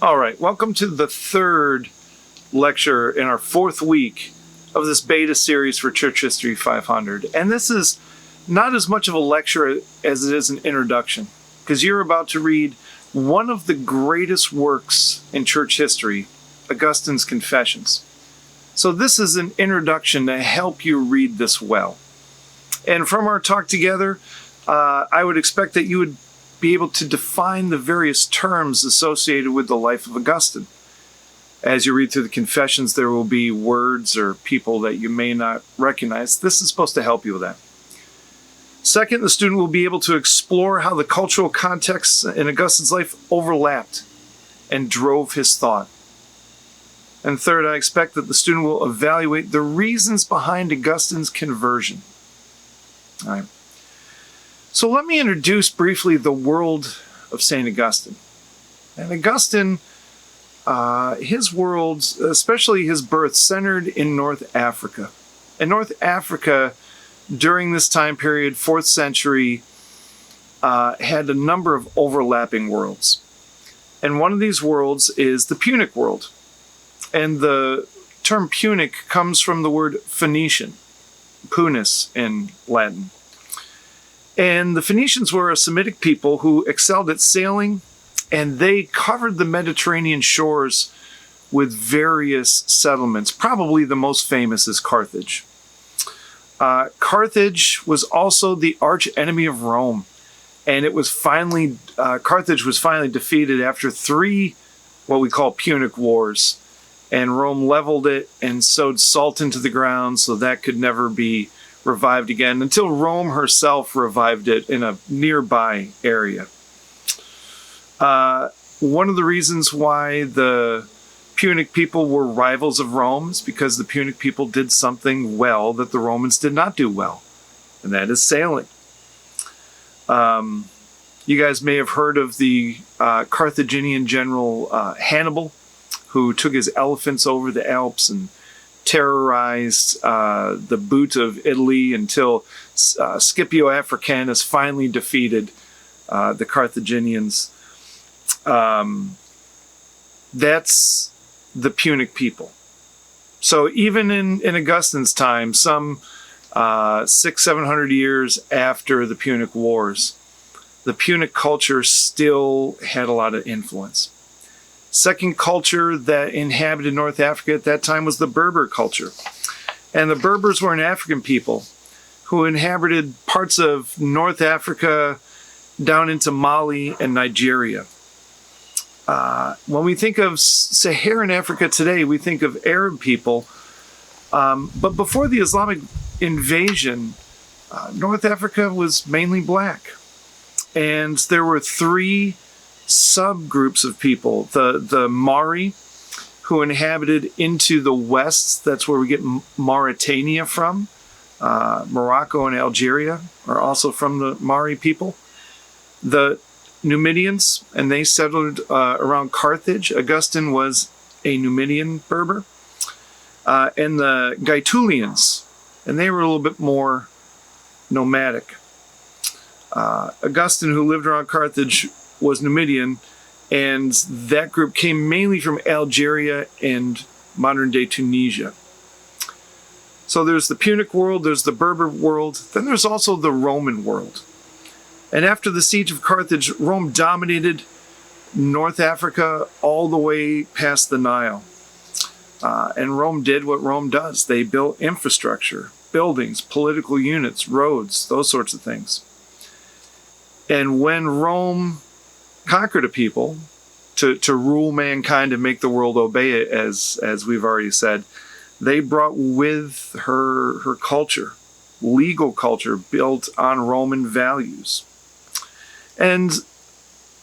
All right, welcome to the third lecture in our fourth week of this beta series for Church History 500. And this is not as much of a lecture as it is an introduction, because you're about to read one of the greatest works in church history, Augustine's Confessions. So this is an introduction to help you read this well. And from our talk together, I would expect that you would be able to define the various terms associated with the life of Augustine. As you read through the Confessions, there will be words or people that you may not recognize. This is supposed to help you with that. Second, the student will be able to explore how the cultural contexts in Augustine's life overlapped and drove his thought. And third, I expect that the student will evaluate the reasons behind Augustine's conversion. All right. So let me introduce briefly the world of St. Augustine. And Augustine, his world, especially his birth, centered in North Africa. And North Africa, during this time period, 4th century, had a number of overlapping worlds. And one of these worlds is the Punic world. And the term Punic comes from the word Phoenician, Punis in Latin. And the Phoenicians were a Semitic people who excelled at sailing, and they covered the Mediterranean shores with various settlements. Probably the most famous is Carthage. Carthage was also the arch enemy of Rome, and it was finally Carthage was finally defeated after 3 what we call Punic Wars, and Rome leveled it and sowed salt into the ground so that could never be revived again until Rome herself revived it in a nearby area. One of the reasons why the Punic people were rivals of Rome is because the Punic people did something well that the Romans did not do well, and that is sailing. You guys may have heard of the Carthaginian general Hannibal, who took his elephants over the Alps and terrorized the boot of Italy until Scipio Africanus finally defeated the Carthaginians. That's the Punic people. So even in Augustine's time, some 600-700 years after the Punic Wars, the Punic culture still had a lot of influence. Second culture that inhabited North Africa at that time was the Berber culture. And the Berbers were an African people who inhabited parts of North Africa down into Mali and Nigeria. When we think of Saharan Africa today, we think of Arab people. But before the Islamic invasion, North Africa was mainly black. And there were 3 subgroups of people. The Mari, who inhabited into the west. That's where we get Mauritania from. Morocco and Algeria are also from the Mari people. The Numidians, and they settled around Carthage. Augustine was a Numidian Berber. And the Gaetulians, and they were a little bit more nomadic. Augustine, who lived around Carthage, was Numidian, and that group came mainly from Algeria and modern-day Tunisia. So there's the Punic world, there's the Berber world, then there's also the Roman world. And after the siege of Carthage, Rome dominated North Africa all the way past the Nile. And Rome did what Rome does. They built infrastructure, buildings, political units, roads, those sorts of things. And when Rome conquered a people to rule mankind and make the world obey it, as we've already said, they brought with her culture, legal culture built on Roman values. And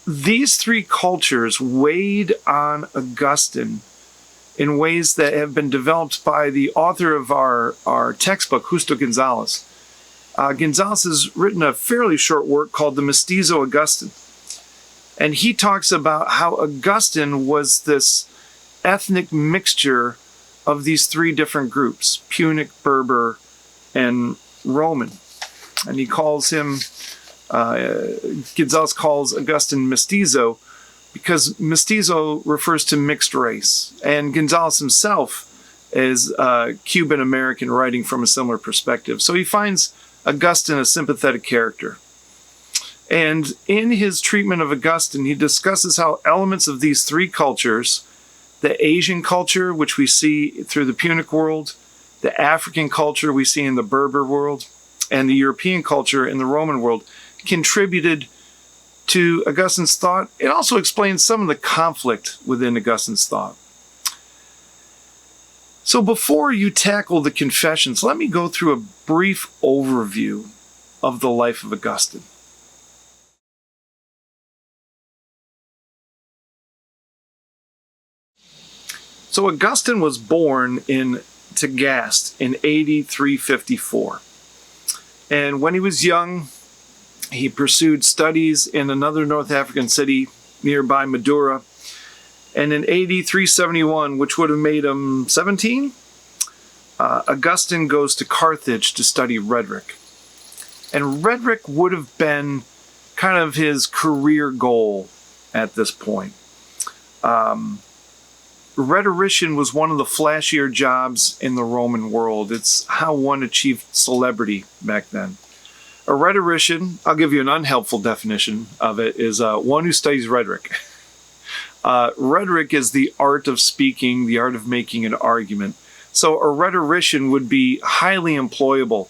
these 3 cultures weighed on Augustine in ways that have been developed by the author of our textbook, Justo Gonzalez. Gonzalez has written a fairly short work called The Mestizo Augustine. And he talks about how Augustine was this ethnic mixture of these 3 different groups, Punic, Berber, and Roman. And he calls him, Gonzalez calls Augustine mestizo because mestizo refers to mixed race. And Gonzalez himself is Cuban-American, writing from a similar perspective. So he finds Augustine a sympathetic character. And in his treatment of Augustine, he discusses how elements of these three cultures, the Asian culture, which we see through the Punic world, the African culture we see in the Berber world, and the European culture in the Roman world, contributed to Augustine's thought. It also explains some of the conflict within Augustine's thought. So before you tackle the Confessions, let me go through a brief overview of the life of Augustine. So Augustine was born in Tagaste in AD 354. And when he was young, he pursued studies in another North African city nearby Madura. And in AD 371, which would have made him 17, Augustine goes to Carthage to study rhetoric. And rhetoric would have been kind of his career goal at this point. Rhetorician was one of the flashier jobs in the Roman world. It's how one achieved celebrity back then. A rhetorician, I'll give you an unhelpful definition of it, is one who studies rhetoric. Rhetoric is the art of speaking, the art of making an argument. So a rhetorician would be highly employable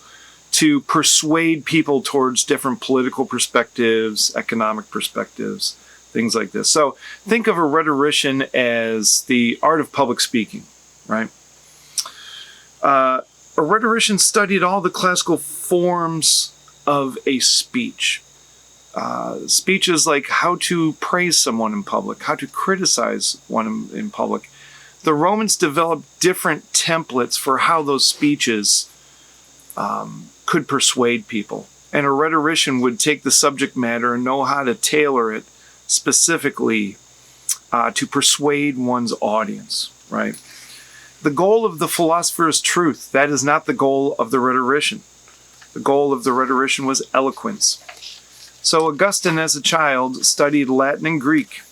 to persuade people towards different political perspectives, economic perspectives, things like this. So think of a rhetorician as the art of public speaking, right? A rhetorician studied all the classical forms of a speech. Speeches like how to praise someone in public, how to criticize one in public. The Romans developed different templates for how those speeches could persuade people. And a rhetorician would take the subject matter and know how to tailor it specifically to persuade one's audience, right? The goal of the philosopher is truth. That is not the goal of the rhetorician. The goal of the rhetorician was eloquence. So Augustine, as a child, studied Latin and Greek.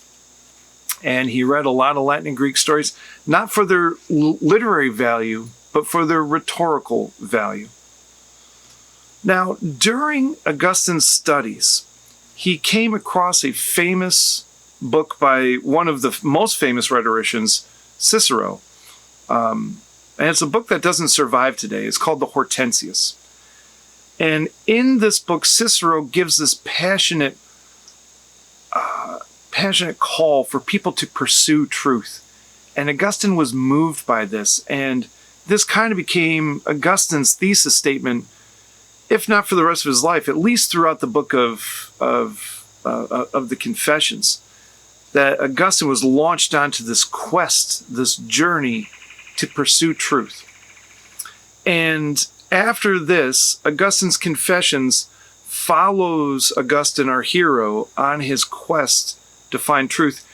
And he read a lot of Latin and Greek stories, not for their literary value, but for their rhetorical value. Now, during Augustine's studies, he came across a famous book by one of the most famous rhetoricians, Cicero. And it's a book that doesn't survive today. It's called the Hortensius. And in this book, Cicero gives this passionate call for people to pursue truth. And Augustine was moved by this. And this kind of became Augustine's thesis statement, if not for the rest of his life, at least throughout the book of the Confessions, that Augustine was launched onto this quest, this journey to pursue truth. And after this, Augustine's Confessions follows Augustine, our hero, on his quest to find truth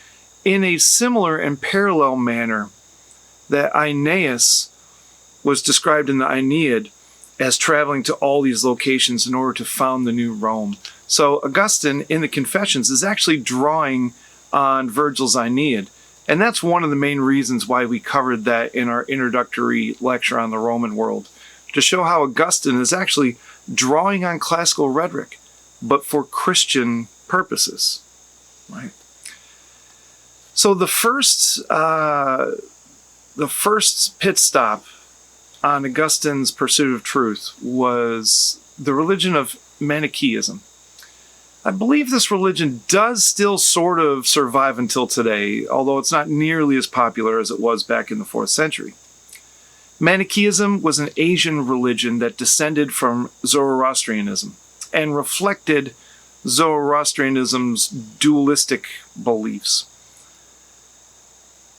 in a similar and parallel manner that Aeneas was described in the Aeneid as traveling to all these locations in order to found the new Rome. So Augustine, in the Confessions, is actually drawing on Virgil's Aeneid. And that's one of the main reasons why we covered that in our introductory lecture on the Roman world, to show how Augustine is actually drawing on classical rhetoric, but for Christian purposes, right? So the first pit stop on Augustine's pursuit of truth was the religion of Manichaeism. I believe this religion does still sort of survive until today, although it's not nearly as popular as it was back in the 4th century. Manichaeism was an Asian religion that descended from Zoroastrianism and reflected Zoroastrianism's dualistic beliefs.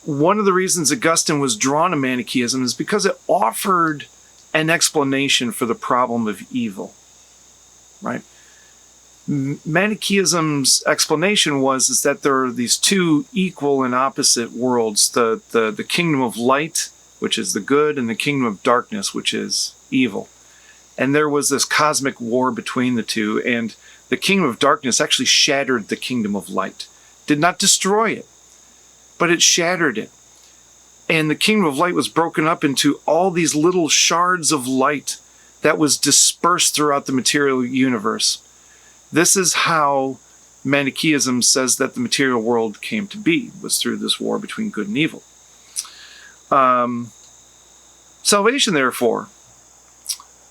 One of the reasons Augustine was drawn to Manichaeism is because it offered an explanation for the problem of evil, right? Manichaeism's explanation was that there are these two equal and opposite worlds, the kingdom of light, which is the good, and the kingdom of darkness, which is evil. And there was this cosmic war between the two, and the kingdom of darkness actually shattered the kingdom of light. did not destroy it, but it shattered it. And the kingdom of light was broken up into all these little shards of light that was dispersed throughout the material universe. This is how Manichaeism says that the material world came to be, was through this war between good and evil. Salvation, therefore,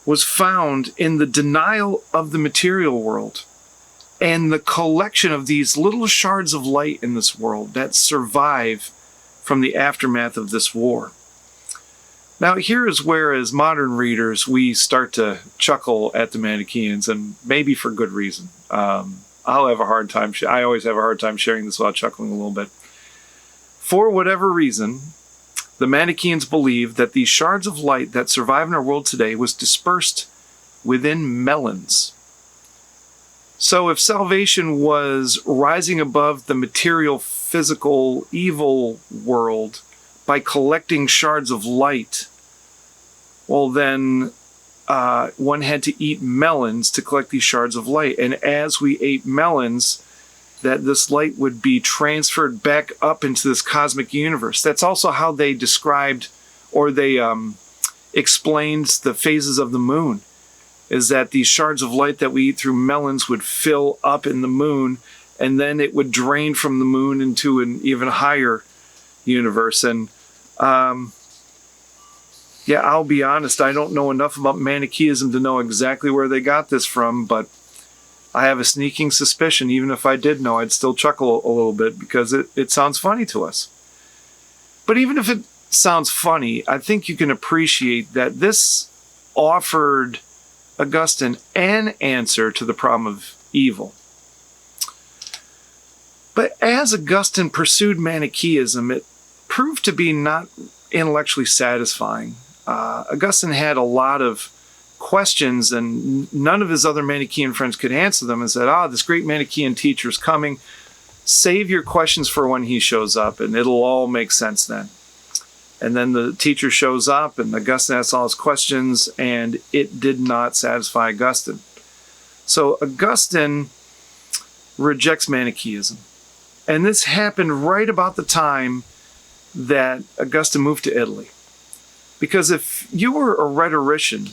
was found in the denial of the material world and the collection of these little shards of light in this world that survive from the aftermath of this war. Now, here is where, as modern readers, we start to chuckle at the Manichaeans, and maybe for good reason. I'll have a hard time. I always have a hard time sharing this without chuckling a little bit. For whatever reason, the Manichaeans believed that these shards of light that survive in our world today was dispersed within melons. So if salvation was rising above the material, physical, evil world by collecting shards of light, well then one had to eat melons to collect these shards of light. And as we ate melons, that this light would be transferred back up into this cosmic universe. That's also how they described, or they explained the phases of the moon, is that these shards of light that we eat through melons would fill up in the moon, and then it would drain from the moon into an even higher universe. And yeah, I'll be honest, I don't know enough about Manichaeism to know exactly where they got this from, but I have a sneaking suspicion, even if I did know, I'd still chuckle a little bit because it sounds funny to us. But even if it sounds funny, I think you can appreciate that this offered Augustine an answer to the problem of evil. But as Augustine pursued Manichaeism, it proved to be not intellectually satisfying. Augustine had a lot of questions, and none of his other Manichaean friends could answer them, and said, this great Manichaean teacher is coming. Save your questions for when he shows up, and it'll all make sense then. And then the teacher shows up, and Augustine asks all his questions, and it did not satisfy Augustine. So Augustine rejects Manichaeism. And this happened right about the time that Augustine moved to Italy. Because if you were a rhetorician,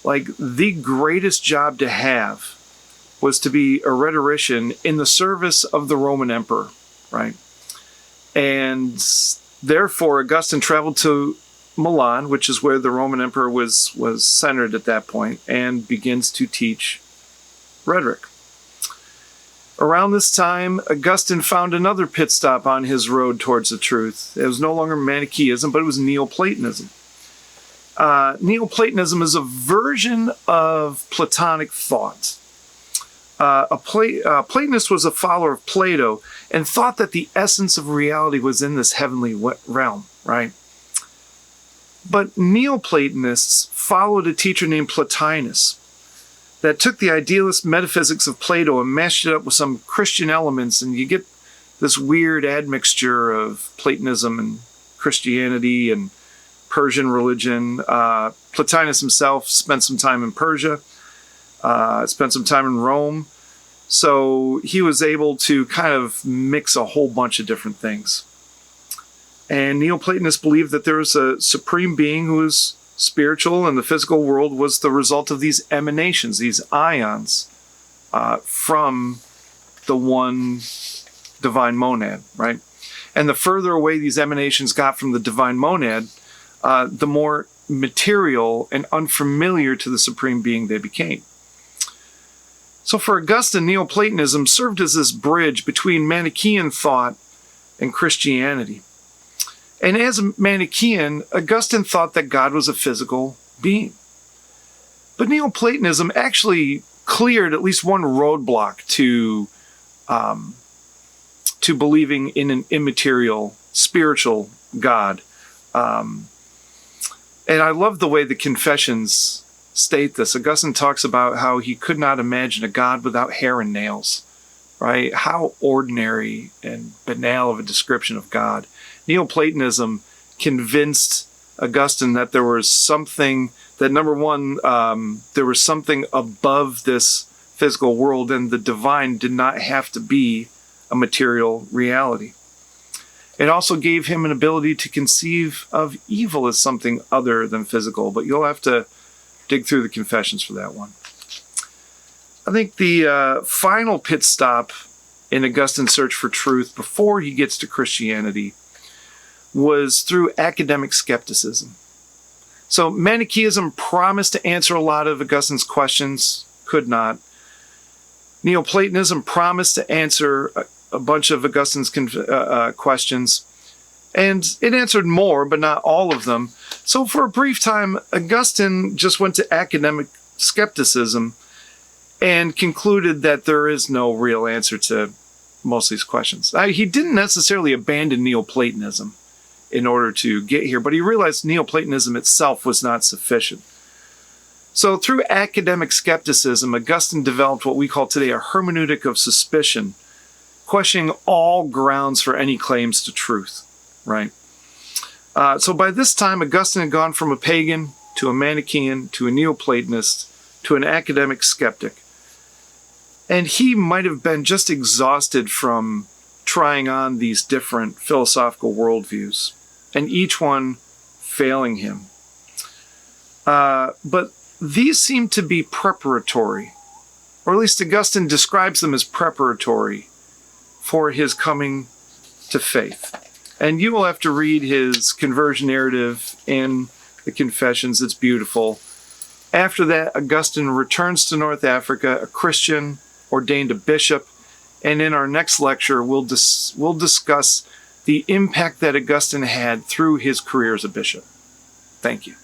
like the greatest job to have was to be a rhetorician in the service of the Roman emperor, right? And therefore, Augustine traveled to Milan, which is where the Roman emperor was centered at that point, and begins to teach rhetoric. Around this time, Augustine found another pit stop on his road towards the truth. It was no longer Manichaeism, but it was Neoplatonism. Neoplatonism is a version of Platonic thought. A Platonist was a follower of Plato and thought that the essence of reality was in this heavenly realm, right? But Neoplatonists followed a teacher named Plotinus that took the idealist metaphysics of Plato and mashed it up with some Christian elements, and you get this weird admixture of Platonism and Christianity and Persian religion. Plotinus himself spent some time in Persia, spent some time in Rome, so he was able to kind of mix a whole bunch of different things. And Neoplatonists believed that there was a supreme being who was spiritual, and the physical world was the result of these emanations, these ions, from the one divine monad, right? And the further away these emanations got from the divine monad, the more material and unfamiliar to the supreme being they became. So for Augustine, Neoplatonism served as this bridge between Manichaean thought and Christianity. And as a Manichaean, Augustine thought that God was a physical being. But Neoplatonism actually cleared at least one roadblock to believing in an immaterial, spiritual God. And I love the way the Confessions state this. Augustine talks about how he could not imagine a God without hair and nails, right? How ordinary and banal of a description of God. Neoplatonism convinced Augustine that there was something, that number one, there was something above this physical world, and the divine did not have to be a material reality. It also gave him an ability to conceive of evil as something other than physical, but you'll have to dig through the Confessions for that one. I think the final pit stop in Augustine's search for truth before he gets to Christianity was through academic skepticism. So Manichaeism promised to answer a lot of Augustine's questions, could not. Neoplatonism promised to answer a bunch of Augustine's questions, and it answered more, but not all of them. So for a brief time, Augustine just went to academic skepticism and concluded that there is no real answer to most of these questions. He didn't necessarily abandon Neoplatonism in order to get here, but he realized Neoplatonism itself was not sufficient. So through academic skepticism, Augustine developed what we call today a hermeneutic of suspicion, questioning all grounds for any claims to truth, right? So by this time, Augustine had gone from a pagan to a Manichaean to a Neoplatonist to an academic skeptic. And he might have been just exhausted from trying on these different philosophical worldviews, and each one failing him. But these seem to be preparatory, or at least Augustine describes them as preparatory for his coming to faith. And you will have to read his conversion narrative in the Confessions. It's beautiful. After that, Augustine returns to North Africa, a Christian, ordained a bishop, and in our next lecture, we'll discuss the impact that Augustine had through his career as a bishop. Thank you.